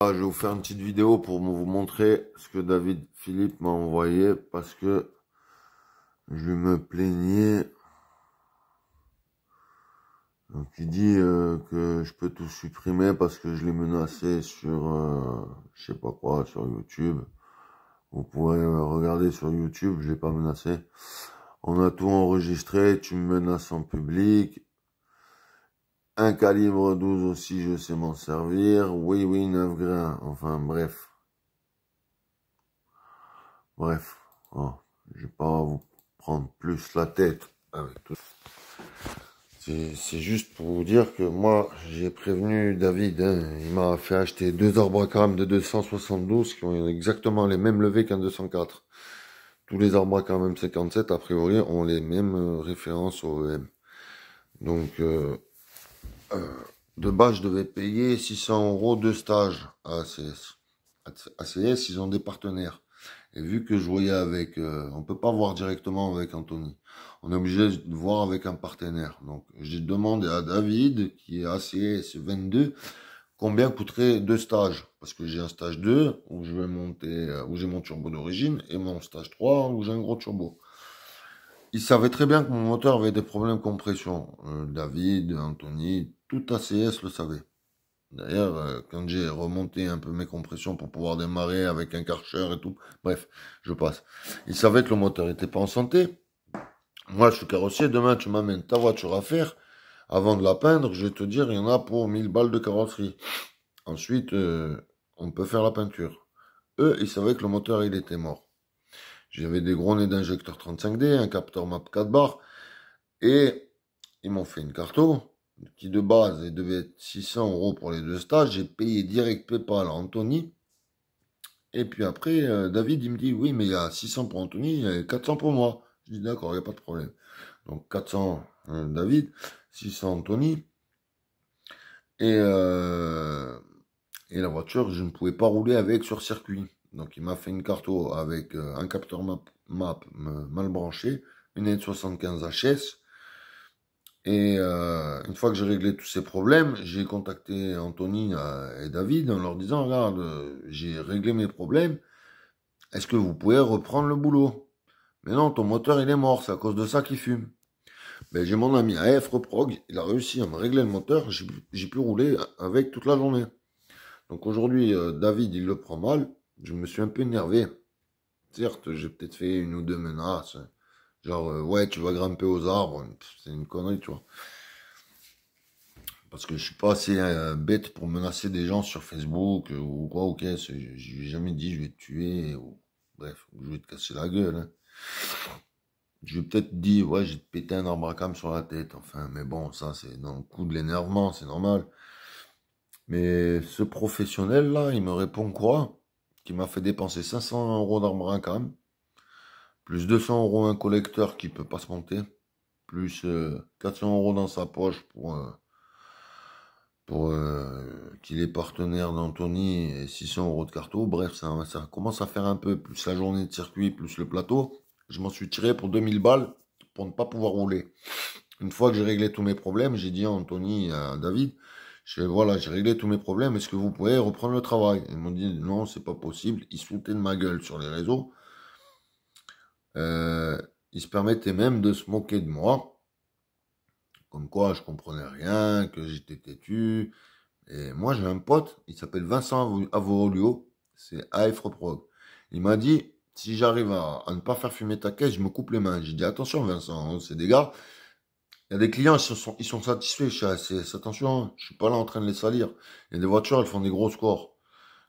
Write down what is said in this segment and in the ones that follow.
Je vais vous faire une petite vidéo pour vous montrer ce que David Philippe m'a envoyé parce que je me plaignais. Donc il dit que je peux tout supprimer parce que je l'ai menacé sur je sais pas quoi, sur YouTube. Vous pourrez regarder sur YouTube, je l'ai pas menacé. On a tout enregistré, tu me menaces en public. Un calibre 12 aussi, je sais m'en servir. Oui, oui, 9 grains. Enfin, bref. Bref. Oh, je vais pas vous prendre plus la tête avec tout. C'est juste pour vous dire que moi, j'ai prévenu David, hein, il m'a fait acheter deux Arbracam de 272 qui ont exactement les mêmes levées qu'un 204. Tous les Arbracam M57, a priori, ont les mêmes références au EM. Donc, de base, je devais payer 600 € de stage à ACS. ACS, ils ont des partenaires. Et vu que je voyais avec, on peut pas voir directement avec Anthony. On est obligé de voir avec un partenaire. Donc, j'ai demandé à David, qui est ACS 22, combien coûterait deux stages. Parce que j'ai un stage 2, où je vais monter, où j'ai mon turbo d'origine, et mon stage 3, où j'ai un gros turbo. Il savait très bien que mon moteur avait des problèmes de compression. David, Anthony, tout ACS le savait. D'ailleurs, quand j'ai remonté un peu mes compressions pour pouvoir démarrer avec un Karcher et tout, bref, je passe. Il savait que le moteur était pas en santé. Moi, je suis carrossier, demain tu m'amènes ta voiture à faire. Avant de la peindre, je vais te dire, il y en a pour 1000 balles de carrosserie. Ensuite, on peut faire la peinture. Eux, ils savaient que le moteur, il était mort. J'avais des gros nez d'injecteur 35D, un capteur MAP 4 bar, et ils m'ont fait une carto qui de base devait être 600 € pour les deux stages. J'ai payé direct PayPal à Anthony. Et puis après, David, il me dit, oui, mais il y a 600 pour Anthony, il y a 400 pour moi. Je dis, d'accord, il n'y a pas de problème. Donc 400 David, 600 Anthony. Et, euh, et la voiture, je ne pouvais pas rouler avec sur circuit. Donc il m'a fait une carto avec un capteur map mal branché, une N75 HS. Et une fois que j'ai réglé tous ces problèmes, j'ai contacté Anthony et David en leur disant, regarde, j'ai réglé mes problèmes, est-ce que vous pouvez reprendre le boulot? Mais non, ton moteur il est mort, c'est à cause de ça qu'il fume. Ben, j'ai mon ami AF Reprog, il a réussi à me régler le moteur, j'ai pu rouler avec toute la journée. Donc aujourd'hui, David il le prend mal, je me suis un peu énervé. Certes, j'ai peut-être fait une ou deux menaces, genre ouais tu vas grimper aux arbres, c'est une connerie tu vois. Parce que je suis pas assez bête pour menacer des gens sur Facebook ou quoi, ok, je lui ai jamais dit je vais te tuer, ou bref, je vais te casser la gueule. Hein. Je lui ai peut-être dit, ouais, j'ai te pété un arbre à cam sur la tête, enfin, mais bon, ça c'est dans le coup de l'énervement, c'est normal. Mais ce professionnel-là, il me répond quoi? Qui m'a fait dépenser 500 € d'arbre à cam, plus 200 € un collecteur qui peut pas se monter, plus 400 € dans sa poche pour qu'il est partenaire d'Anthony et 600 € de carto. Bref, ça commence à faire un peu, plus la journée de circuit, plus le plateau. Je m'en suis tiré pour 2000 balles pour ne pas pouvoir rouler. Une fois que j'ai réglé tous mes problèmes, j'ai dit à Anthony et à David, voilà, j'ai réglé tous mes problèmes, est-ce que vous pouvez reprendre le travail? Ils m'ont dit, non, c'est pas possible. Ils se foutaient de ma gueule sur les réseaux. Euh, ils se permettaient même de se moquer de moi. Comme quoi, je comprenais rien, que j'étais têtu. Et moi, j'ai un pote, il s'appelle Vincent Avorolio, c'est AF Reprog. Il m'a dit, si j'arrive à ne pas faire fumer ta caisse, je me coupe les mains. J'ai dit, attention Vincent, hein, c'est des gars, il y a des clients, ils sont satisfaits chez ACS. Attention, hein, je suis pas là en train de les salir. Il y a des voitures, elles font des gros scores.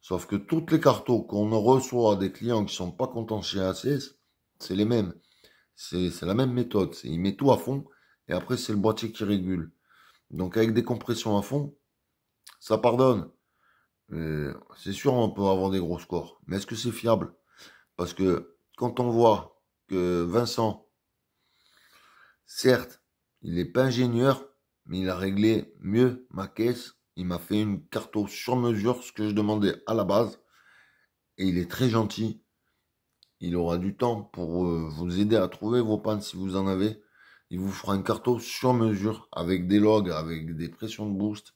Sauf que toutes les cartos qu'on reçoit des clients qui sont pas contents chez ACS, c'est les mêmes. C'est la même méthode. Il met tout à fond, et après, c'est le boîtier qui régule. Donc, avec des compressions à fond, ça pardonne. C'est sûr, on peut avoir des gros scores. Mais est-ce que c'est fiable? Parce que quand on voit que Vincent, certes, il n'est pas ingénieur, mais il a réglé mieux ma caisse. Il m'a fait une carto sur mesure, ce que je demandais à la base. Et il est très gentil. Il aura du temps pour vous aider à trouver vos pannes si vous en avez. Il vous fera une carto sur mesure, avec des logs, avec des pressions de boost,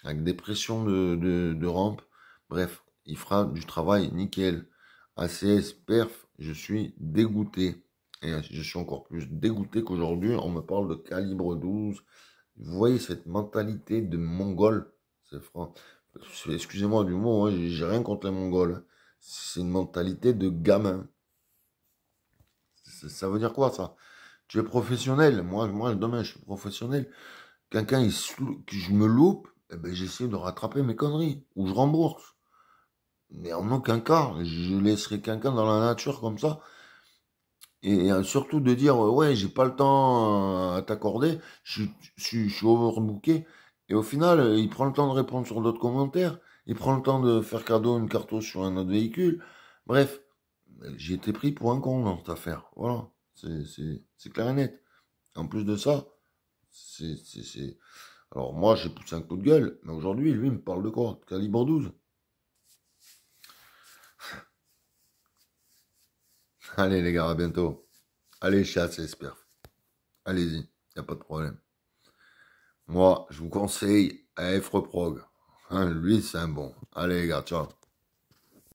avec des pressions de rampe. Bref, il fera du travail nickel. ACS, perf, je suis dégoûté. Et je suis encore plus dégoûté qu'aujourd'hui, on me parle de calibre 12. Vous voyez cette mentalité de mongol, c'est franc. Excusez-moi du mot, hein, j'ai rien contre les mongols. C'est une mentalité de gamin. Ça veut dire quoi ça? Tu es professionnel. Moi, demain, je suis professionnel. Quelqu'un, que je me loupe, eh ben, j'essaie de rattraper mes conneries. Ou je rembourse. Mais en aucun cas, je laisserai quelqu'un dans la nature comme ça. Et surtout de dire, ouais, j'ai pas le temps à t'accorder, je suis overbooké. Et au final, il prend le temps de répondre sur d'autres commentaires. Il prend le temps de faire cadeau une cartouche sur un autre véhicule. Bref, j'ai été pris pour un con dans cette affaire. Voilà. C'est clair et net. En plus de ça, c'est. Alors moi, j'ai poussé un coup de gueule, mais aujourd'hui, lui, il me parle de quoi? De calibre 12. Allez les gars, à bientôt. Allez, chasse, j'espère. Allez-y, y a pas de problème. Moi, je vous conseille à Prog. Hein, lui, c'est un bon. Allez les gars, ciao.